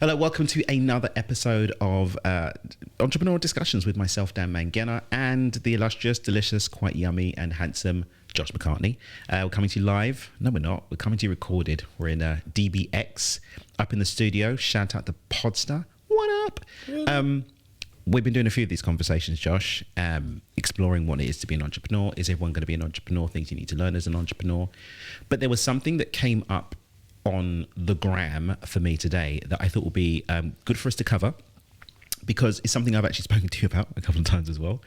Hello, welcome to another episode of Entrepreneurial Discussions with myself, Dan Mangena, and the illustrious, delicious, quite yummy and handsome Josh McCartney. We're coming to you live. No, we're not. We're coming to you recorded. We're in DBX up in the studio. Shout out to Podster. What up? We've been doing a few of these conversations, Josh, exploring what it is to be an entrepreneur. Is everyone going to be an entrepreneur? Things you need to learn as an entrepreneur. But there was something that came up on the gram for me today that I thought would be good for us to cover, because it's something I've actually spoken to you about a couple of times as well.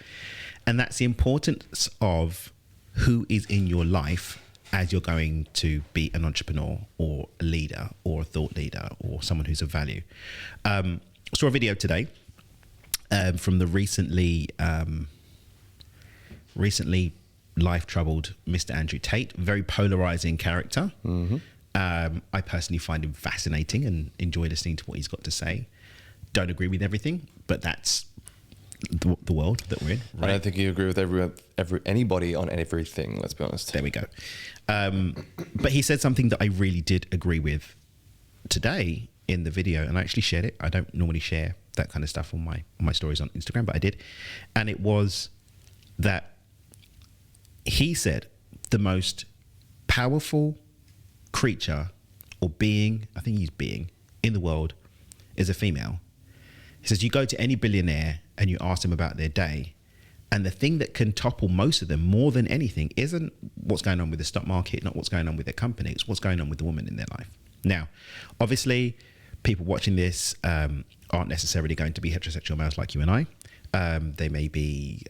And that's the importance of who is in your life as you're going to be an entrepreneur or a leader or a thought leader or someone who's of value. I saw a video today from the recently life-troubled Mr. Andrew Tate, very polarizing character. Mm-hmm. I personally find him fascinating and enjoy listening to what he's got to say. Don't agree with everything, but that's the world that we're in. Right? I don't think you agree with anybody on everything, let's be honest. There we go. But he said something that I really did agree with today in the video, and I actually shared it. I don't normally share that kind of stuff on my stories on Instagram, but I did. And it was that he said the most powerful creature or being, I think he's being, in the world is a female. He says you go to any billionaire and you ask them about their day, and the thing that can topple most of them more than anything isn't what's going on with the stock market, not what's going on with their company, it's what's going on with the woman in their life. Now, obviously, people watching this aren't necessarily going to be heterosexual males like you and I. They may be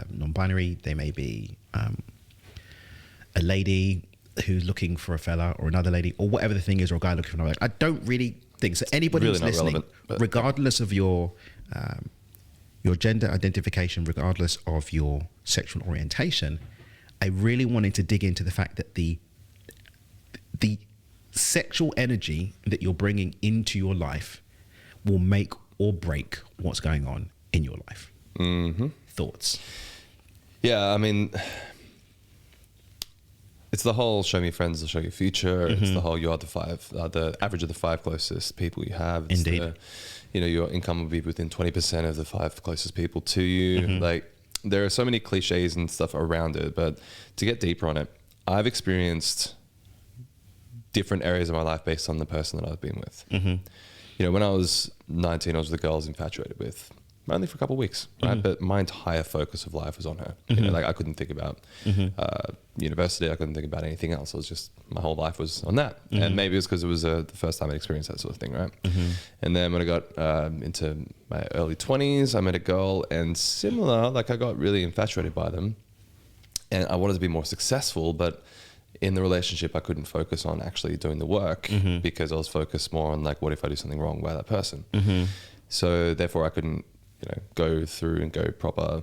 non-binary, they may be a lady who's looking for a fella, or another lady, or whatever the thing is, or a guy looking for another. I don't really think so. Anybody really who's listening, relevant, regardless of your gender identification, regardless of your sexual orientation, I really wanted to dig into the fact that the sexual energy that you're bringing into your life will make or break what's going on in your life. Mm-hmm. Thoughts? Yeah, I mean, it's the whole show me friends, I'll show you future. Mm-hmm. It's the whole you are the average of the 5 closest people you have. It's Indeed. Your income will be within 20% of the 5 closest people to you. Mm-hmm. Like, there are so many cliches and stuff around it, but to get deeper on it, I've experienced different areas of my life based on the person that I've been with. Mm-hmm. When I was 19, I was with a girl I was infatuated with. Only for a couple of weeks, right? Mm-hmm. But my entire focus of life was on her. Mm-hmm. I couldn't think about university. I couldn't think about anything else. My whole life was on that. Mm-hmm. And maybe it's because it was the first time I'd experienced that sort of thing, right? Mm-hmm. And then when I got into my early 20s, I met a girl, and similar, I got really infatuated by them. And I wanted to be more successful, but in the relationship, I couldn't focus on actually doing the work because I was focused more on what if I do something wrong by that person? Mm-hmm. So therefore I couldn't go through and go proper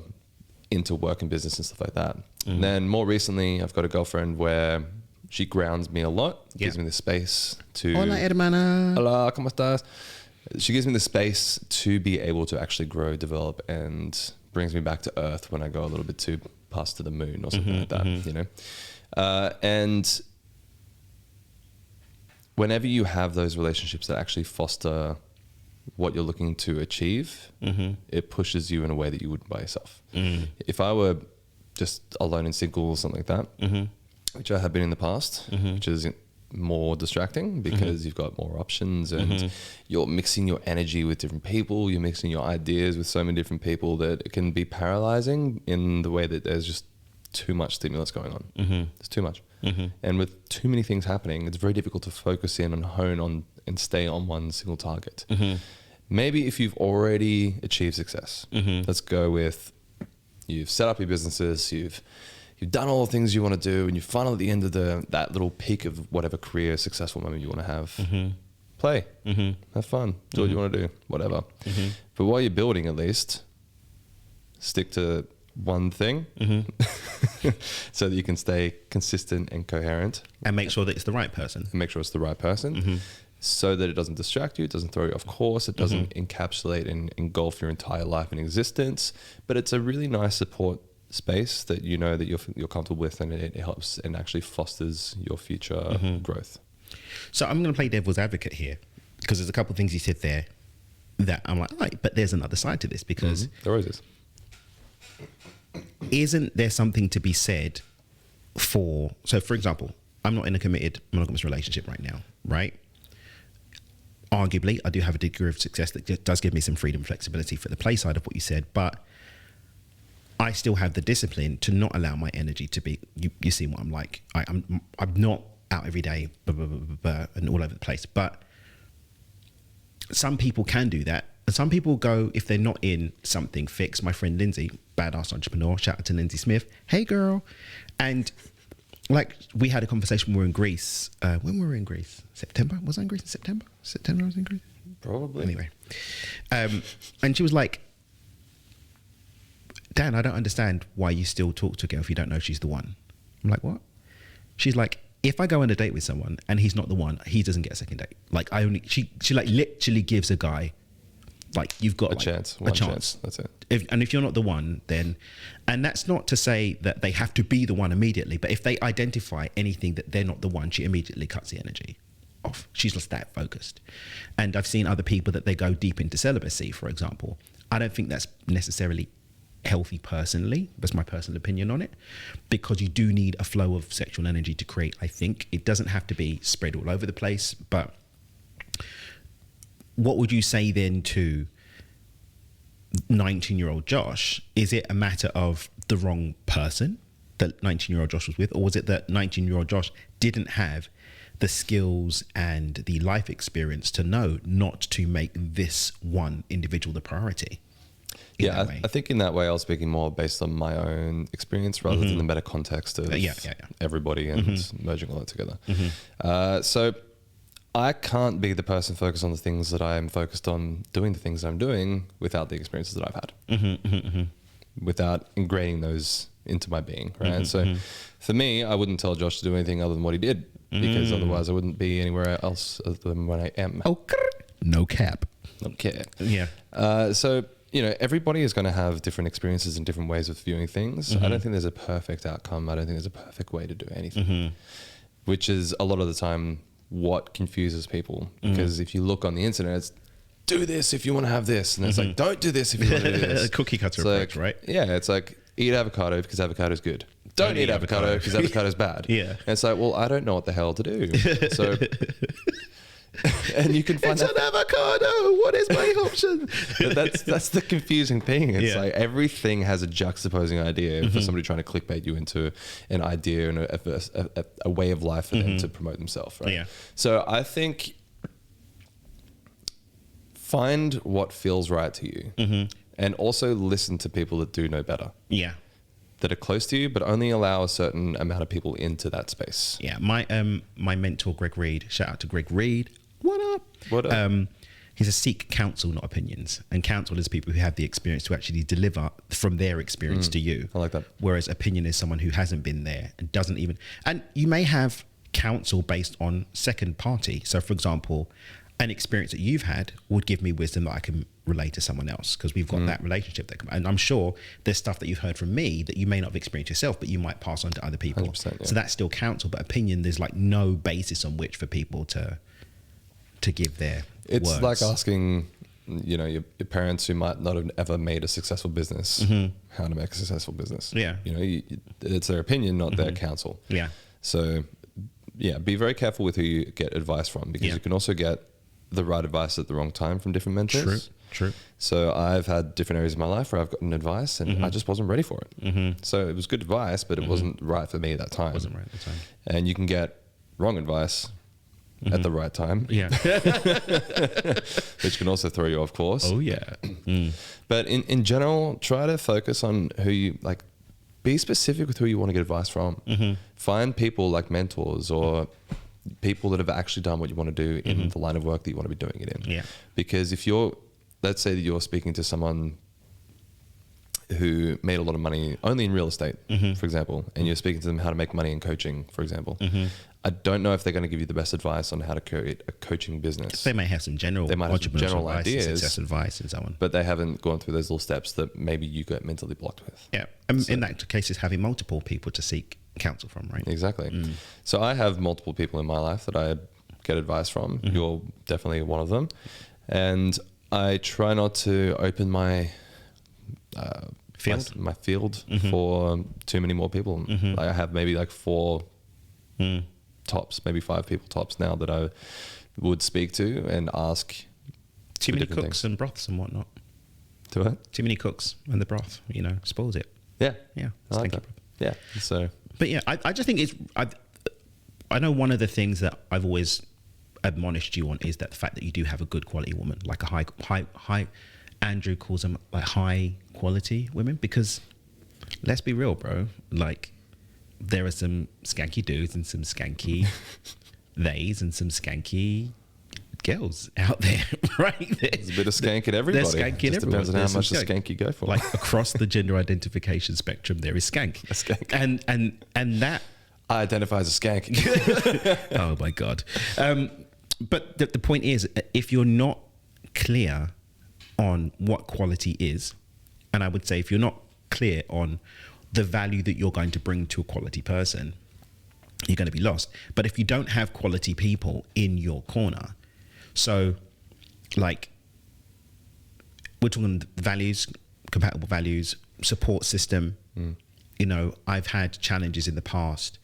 into work and business and stuff like that. Mm-hmm. And then more recently, I've got a girlfriend where she grounds me a lot, gives me the space to... Hola, hermana. Hola, ¿cómo estás? She gives me the space to be able to actually grow, develop, and brings me back to earth when I go a little bit too past to the moon or something like that, and whenever you have those relationships that actually foster what you're looking to achieve, it pushes you in a way that you wouldn't by yourself. Mm-hmm. If I were just alone and single or something like that, which I have been in the past, which is more distracting because you've got more options and you're mixing your energy with different people, you're mixing your ideas with so many different people that it can be paralyzing in the way that there's just too much stimulus going on. It's too much. And with too many things happening, it's very difficult to focus in and hone on and stay on one single target. Maybe if you've already achieved success, let's go with you've set up your businesses, you've done all the things you want to do, and you're finally at the end of that little peak of whatever career successful moment you want to have. Play, have fun, do what you want to do, whatever. But while you're building, at least stick to one thing so that you can stay consistent and coherent, and make sure that it's the right person, so that it doesn't distract you, it doesn't throw you off course, it doesn't encapsulate and engulf your entire life and existence, but it's a really nice support space that that you're comfortable with, and it helps and actually fosters your future growth. So I'm going to play devil's advocate here, because there's a couple of things you said there that I'm like, right, but there's another side to this, because There always is. isn't there something to be said for, so for example, I'm not in a committed monogamous relationship right now, right? Arguably, I do have a degree of success that does give me some freedom and flexibility for the play side of what you said, but I still have the discipline to not allow my energy to be, you see what I'm like. I'm not out every day and all over the place, but some people can do that. And some people go, if they're not in something fixed. My friend Lindsay, badass entrepreneur, shout out to Lindsay Smith. Hey girl. And like, we had a conversation when we were in Greece. When we were in Greece? September? Was I in Greece in September? September I was in Greece? Probably. Anyway. And she was like, Dan, I don't understand why you still talk to a girl if you don't know she's the one. I'm like, what? She's like, if I go on a date with someone and he's not the one, he doesn't get a second date. Like, she like literally gives a guy, like, you've got A like, chance. a One chance. That's it. If you're not the one, then, and that's not to say that they have to be the one immediately, but if they identify anything that they're not the one, she immediately cuts the energy off. She's just that focused. And I've seen other people that they go deep into celibacy, for example. I don't think that's necessarily healthy personally. That's my personal opinion on it, because you do need a flow of sexual energy to create. I think it doesn't have to be spread all over the place, but what would you say then to 19-year-old Josh? Is it a matter of the wrong person that 19-year-old Josh was with, or was it that 19-year-old Josh didn't have the skills and the life experience to know not to make this one individual the priority? Yeah, I think in that way I was speaking more based on my own experience rather than the meta context of everybody and merging all that together. So I can't be the person focused on the things that I am focused on, doing the things I'm doing, without the experiences that I've had, without ingraining those into my being, right? So for me, I wouldn't tell Josh to do anything other than what he did, because otherwise I wouldn't be anywhere else other than when I am. Oh, no cap. No cap. Yeah. So, you know, everybody is going to have different experiences and different ways of viewing things. I don't think there's a perfect outcome. I don't think there's a perfect way to do anything, which is a lot of the time what confuses people. Because if you look on the internet, it's do this if you want to have this. And it's like, don't do this if you want to do this. Cookie cutter approach, right? Yeah, it's like, eat avocado because avocado is good. Don't eat avocado because avocado is bad. Yeah. And it's like, well, I don't know what the hell to do. So... and you can find it's an avocado. What is my option? But that's the confusing thing. It's like everything has a juxtaposing idea for somebody trying to clickbait you into an idea and a way of life for them to promote themselves, right? Yeah. So I think find what feels right to you, and also listen to people that do know better. Yeah. That are close to you, but only allow a certain amount of people into that space. Yeah, my mentor Greg Reed. Shout out to Greg Reed. What up? What up? He's a seek counsel, not opinions. And counsel is people who have the experience to actually deliver from their experience to you. I like that. Whereas opinion is someone who hasn't been there and doesn't even. And you may have counsel based on second party. So, for example, an experience that you've had would give me wisdom that I can relay to someone else, because we've got that relationship. And I'm sure there's stuff that you've heard from me that you may not have experienced yourself, but you might pass on to other people. 100%, yeah. So that's still counsel, but opinion, there's like no basis on which for people to give their It's words. like asking, you know, your parents who might not have ever made a successful business how to make a successful business. Yeah. You know, it's their opinion, not their counsel. Yeah. So, yeah, be very careful with who you get advice from, because you can also get the right advice at the wrong time from different mentors. True. So I've had different areas of my life where I've gotten advice and I just wasn't ready for it. So it was good advice, but it wasn't right for me at that time. Wasn't right at the time. And you can get wrong advice at the right time. Yeah. Which can also throw you off course. Oh yeah. But in general, try to focus on who you like. Be specific with who you want to get advice from. Find people like mentors or people that have actually done what you want to do in the line of work that you want to be doing it in. Yeah. Because if you're, let's say that you're speaking to someone who made a lot of money only in real estate, for example, and you're speaking to them how to make money in coaching, for example, I don't know if they're going to give you the best advice on how to create a coaching business. They may have some general, They might have some general advice, ideas, success advice, and so on. but they haven't gone through those little steps that maybe you get mentally blocked with. Yeah. In that case, it's having multiple people to seek counsel from, right? Exactly. So I have multiple people in my life that I get advice from. You're definitely one of them. And I try not to open my Field? my field for too many more people. I have maybe like 4 tops, maybe 5 people tops now that I would speak to and ask. Too many cooks and broths and whatnot. To what? Too many cooks and the broth, spoils it. Yeah. Yeah. I like that. Yeah. So. But yeah, I just think I know one of the things that I've always admonished you on is that the fact that you do have a good quality woman, like a high, Andrew calls them like high quality women, because let's be real, bro. Like there are some skanky dudes and some skanky theys and some skanky girls out there, right? There's a bit of skank in everybody. There's skank in Just everyone. depends on how much skank you go for. Like across the gender identification spectrum, there is skank. A skank. And that I identify as a skank. oh my God. But the point is, if you're not clear on what quality is, and I would say if you're not clear on the value that you're going to bring to a quality person, you're going to be lost. But if you don't have quality people in your corner, so like we're talking values, compatible values, support system, I've had challenges in the past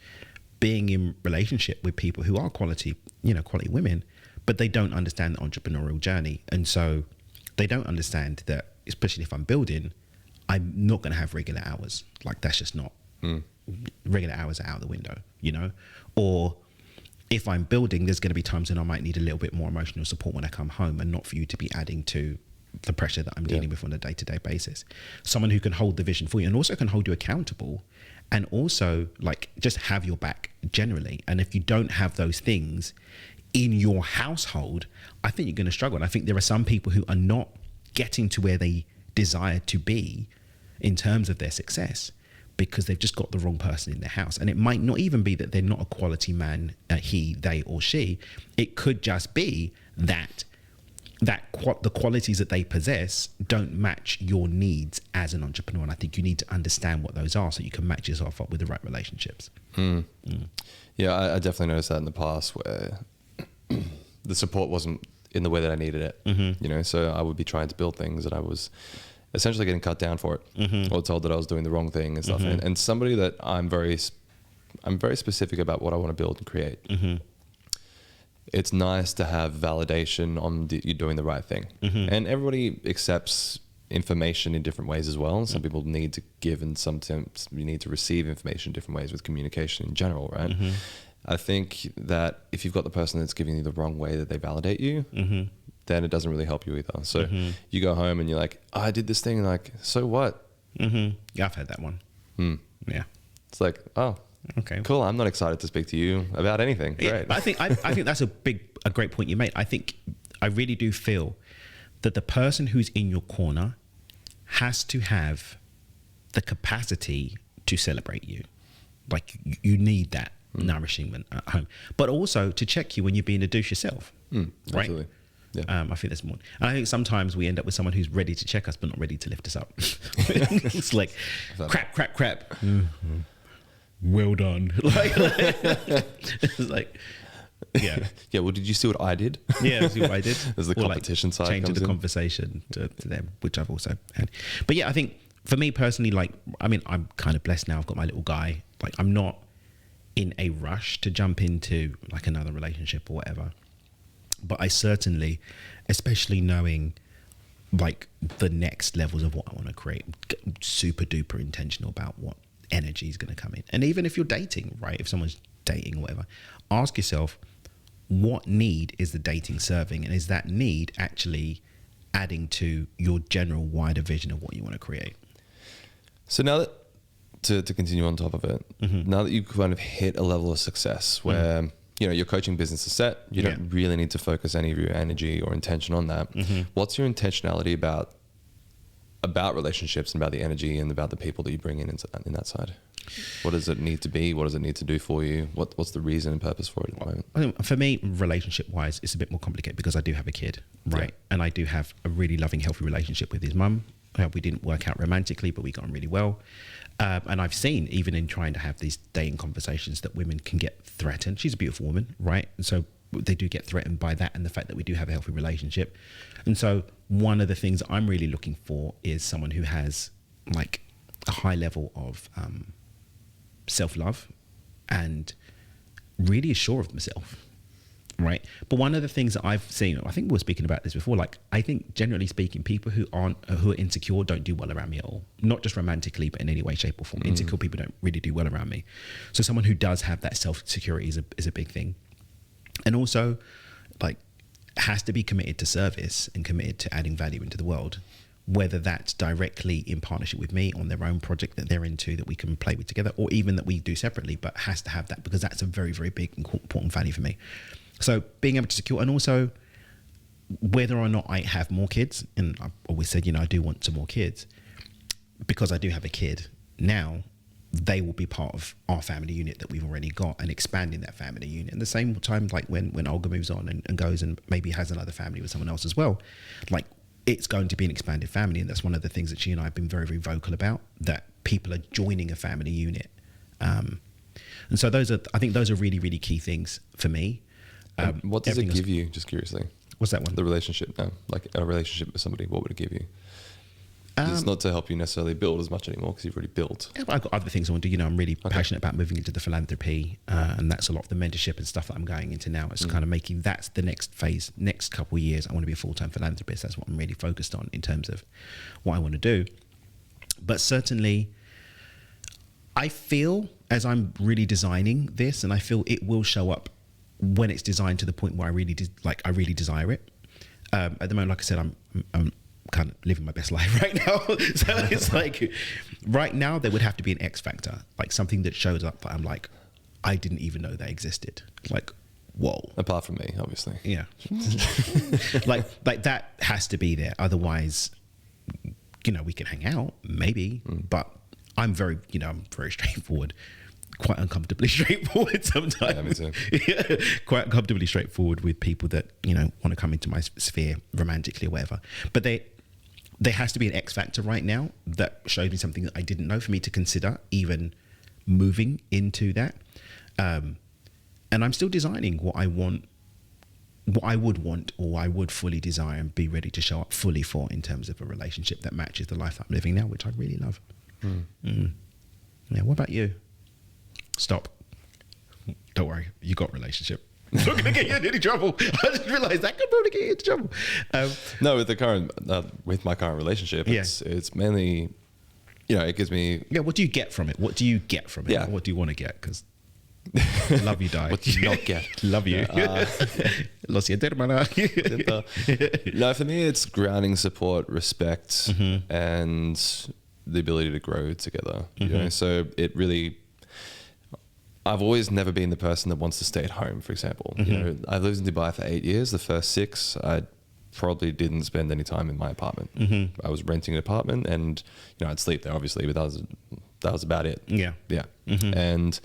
being in relationship with people who are quality women, but they don't understand the entrepreneurial journey. And so they don't understand that, especially if I'm building, I'm not going to have regular hours. Like that's just not, regular hours are out the window, or if I'm building, there's going to be times when I might need a little bit more emotional support when I come home, and not for you to be adding to the pressure that I'm dealing with on a day-to-day basis. Someone who can hold the vision for you and also can hold you accountable, and also like just have your back generally. And if you don't have those things in your household, I think you're going to struggle. And I think there are some people who are not getting to where they desire to be in terms of their success because they've just got the wrong person in their house. And it might not even be that they're not a quality man, he, they, or she. It could just be that the qualities that they possess don't match your needs as an entrepreneur. And I think you need to understand what those are so you can match yourself up with the right relationships. Yeah, I definitely noticed that in the past where the support wasn't in the way that I needed it. So I would be trying to build things and I was essentially getting cut down for it, or told that I was doing the wrong thing and stuff. And somebody that I'm very specific about what I want to build and create. It's nice to have validation on you're doing the right thing. And everybody accepts information in different ways as well. Some people need to give, and sometimes you need to receive information in different ways with communication in general, right? I think that if you've got the person that's giving you the wrong way that they validate you, then it doesn't really help you either. So you go home and you're like, oh, I did this thing, like, so what? Yeah, I've had that one. Yeah. It's like, oh, okay, cool. I'm not excited to speak to you about anything. Great. I think that's a great point you made. I really do feel that the person who's in your corner has to have the capacity to celebrate you. Like you need that nourishment at home, but also to check you when you're being a douche yourself. Right? Absolutely. Yeah. I think there's more. And I think sometimes we end up with someone who's ready to check us, but not ready to lift us up. It's like crap. Well done. It's like, yeah. Yeah. Well, did you see what I did? Yeah, see what I did. There's the competition side. Changing the conversation to them, which I've also had. But yeah, I think for me personally, I'm kind of blessed now. I've got my little guy. Like, I'm not in a rush to jump into like another relationship or whatever. But I certainly, especially knowing like the next levels of what I want to create, super duper intentional about what energy is going to come in. And even if you're dating, right? If someone's dating or whatever, ask yourself, what need is the dating serving? And is that need actually adding to your general wider vision of what you want to create? So now that, to continue on top of it, now that you kind of hit a level of success where, your coaching business is set, you don't really need to focus any of your energy or intention on that. What's your intentionality about relationships and about the energy and about the people that you bring in that side? What does it need to be? What does it need to do for you? What's the reason and purpose for it at the moment? I think for me, relationship wise, it's a bit more complicated because I do have a kid, right? Yeah. And I do have a really loving, healthy relationship with his mum. We didn't work out romantically, but we got on really well. And I've seen, even in trying to have these dating conversations, that women can get threatened. She's a beautiful woman, right? And so they do get threatened by that and the fact that we do have a healthy relationship. And so one of the things that I'm really looking for is someone who has like a high level of self-love and really is sure of themselves, right? But one of the things that I've seen, I think we were speaking about this before, like I think generally speaking, people who are insecure don't do well around me at all. Not just romantically, but in any way, shape or form. Insecure people don't really do well around me. So someone who does have that self-security is a big thing. And also, like, has to be committed to service and committed to adding value into the world, whether that's directly in partnership with me on their own project that they're into that we can play with together, or even that we do separately, but has to have that because that's a very, very big and important value for me. So being able to secure, and also whether or not I have more kids, and I've always said, I do want some more kids, because I do have a kid now, they will be part of our family unit that we've already got and expanding that family unit. And the same time, like when Olga moves on and goes and maybe has another family with someone else as well, like it's going to be an expanded family. And that's one of the things that she and I have been very, very vocal about, that people are joining a family unit. And so I think those are really, really key things for me. What does it give you, just curiously? What's that one? The relationship, like a relationship with somebody, what would it give you? It's not to help you necessarily build as much anymore because you've already built. Yeah, but I've got other things I want to do. I'm really passionate about moving into the philanthropy, and that's a lot of the mentorship and stuff that I'm going into now. It's kind of making that's the next phase, next couple of years. I want to be a full-time philanthropist. That's what I'm really focused on in terms of what I want to do. But certainly, I feel as I'm really designing this, and I feel it will show up when it's designed to the point where I really desire it. At the moment, like I said, I'm kind of living my best life right now. So it's like right now there would have to be an X factor, like something that shows up that I'm like, I didn't even know that existed. Like, whoa. Apart from me, obviously. Yeah. like that has to be there. Otherwise, we can hang out maybe, but I'm very, I'm very straightforward, quite uncomfortably straightforward sometimes. Yeah, me too. Yeah, quite uncomfortably straightforward with people that, want to come into my sphere romantically or whatever. But there has to be an X factor right now that shows me something that I didn't know for me to consider even moving into that. And I'm still designing what I want, what I would want, or I would fully desire and be ready to show up fully for in terms of a relationship that matches the life I'm living now, which I really love. Yeah. What about you? Stop. Don't worry. You got a relationship. It's not going to get you in any trouble. I just realized that could probably get you into trouble. No, with my current relationship, it's mainly, it gives me. Yeah. What do you get from it? What do you get from it? Yeah. What do you want to get? Because love you, die. What do you not get? Love you. Lo siento, hermana. No, for me, it's grounding, support, respect, and the ability to grow together. So it really. I've always never been the person that wants to stay at home, for example. I've lived in Dubai for 8 years. The first 6, I probably didn't spend any time in my apartment. I was renting an apartment and, I'd sleep there obviously, but that was about it. Yeah. Yeah. And,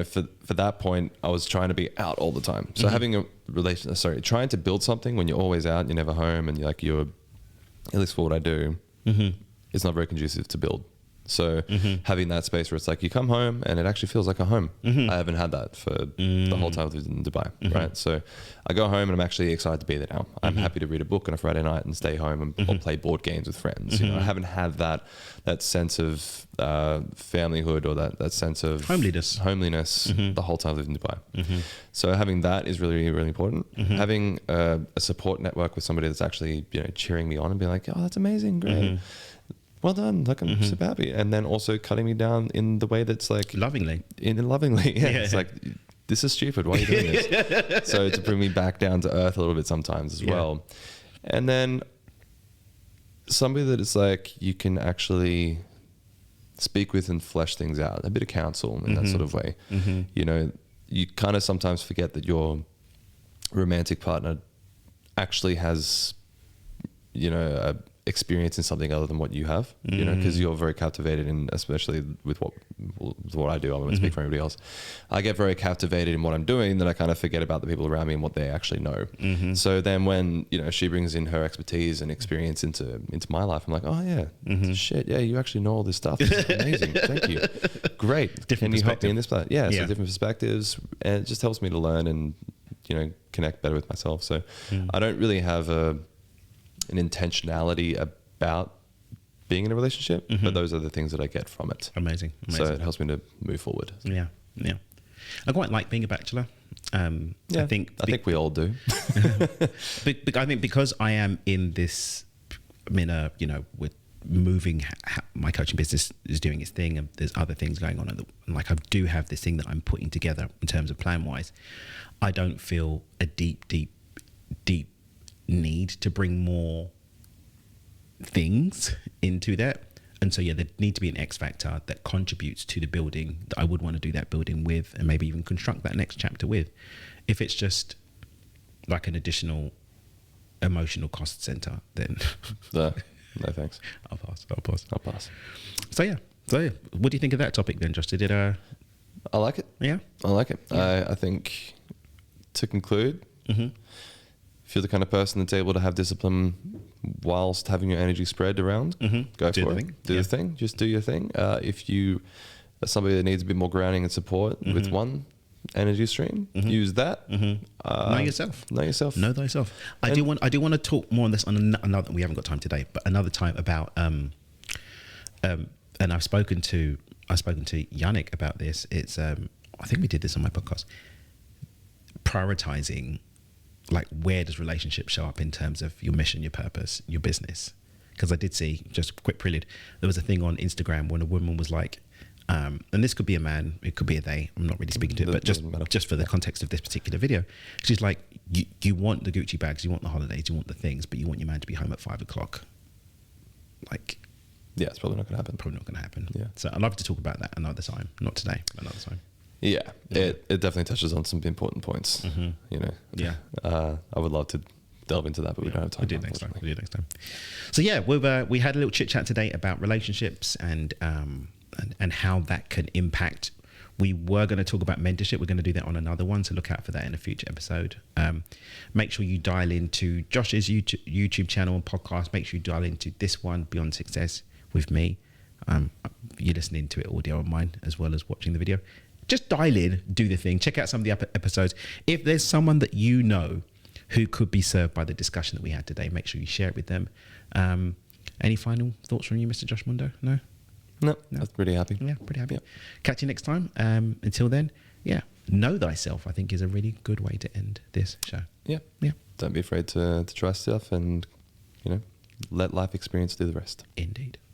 for that point, I was trying to be out all the time. So having a trying to build something when you're always out, you're never home, and at least for what I do, it's not very conducive to build. So having that space where it's like you come home and it actually feels like a home. I haven't had that for the whole time I've lived in Dubai, right? So I go home and I'm actually excited to be there now. I'm happy to read a book on a Friday night and stay home or play board games with friends. I haven't had that sense of familyhood or that sense of homeliness the whole time I've lived in Dubai. So having that is really, really important. Having a support network with somebody that's actually cheering me on and being like, oh, that's amazing, great. Well done, like I'm super happy. And then also cutting me down in the way that's like lovingly. Lovingly. Yeah. It's like, this is stupid. Why are you doing this? So to bring me back down to earth a little bit sometimes as well. And then somebody that is like, you can actually speak with and flesh things out, a bit of counsel in that sort of way. You kind of sometimes forget that your romantic partner actually has, experience in something other than what you have, because you're very captivated in, especially with what I do. I won't speak for anybody else. I get very captivated in what I'm doing that I kind of forget about the people around me and what they actually know. So then when, she brings in her expertise and experience into my life, I'm like, oh yeah, shit. Yeah. You actually know all this stuff. This is amazing. Thank you. Great. Different Can you help me in this part? Yeah. So different perspectives, and it just helps me to learn and connect better with myself. So I don't really have an intentionality about being in a relationship, but those are the things that I get from it. Amazing. So it helps me to move forward. Yeah. I quite like being a bachelor. I think we all do. I think because I am in this, with moving, my coaching business is doing its thing, and there's other things going on, and like I do have this thing that I'm putting together in terms of plan wise. I don't feel a deep need to bring more things into that. And so, there need to be an X factor that contributes to the building that I would want to do that building with, and maybe even construct that next chapter with. If it's just like an additional emotional cost center, then no thanks. I'll pass. So what do you think of that topic then, Josh? Did it? I like it. Yeah, I like it. Yeah. I think to conclude, if you're the kind of person that's able to have discipline whilst having your energy spread around, go for it. Do the thing. Just do your thing. If you are somebody that needs a bit more grounding and support with one energy stream, use that. Know yourself. Know thyself. I do want to talk more on this on another. We haven't got time today, but another time about and I've spoken to Yannick about this. It's I think we did this on my podcast. Prioritizing, like, where does relationship show up in terms of your mission, your purpose, your business? Because I did see, just a quick prelude, there was a thing on Instagram when a woman was like, and this could be a man, it could be a they, I'm not really speaking to it, but just for the context of this particular video, she's like, you want the Gucci bags, you want the holidays, you want the things, but you want your man to be home at 5 o'clock. Like, yeah, it's probably not going to happen. Yeah. So I'd love to talk about that another time, not today, but another time. Yeah, it definitely touches on some important points. Yeah. I would love to delve into that, but we don't have time. We'll do it next time. So yeah, we had a little chit chat today about relationships and how that can impact. We were going to talk about mentorship. We're going to do that on another one, so look out for that in a future episode. Make sure you dial into Josh's YouTube channel and podcast. Make sure you dial into this one, Beyond Success, with me. You're listening to it audio on mine as well as watching the video. Just dial in, do the thing, check out some of the episodes. If there's someone that you know who could be served by the discussion that we had today, make sure you share it with them. Any final thoughts from you, Mr. Josh Mundo? No? I'm pretty happy. Yeah, pretty happy. Yeah. Catch you next time. Until then, know thyself, I think, is a really good way to end this show. Yeah. Don't be afraid to try stuff and, let life experience do the rest. Indeed.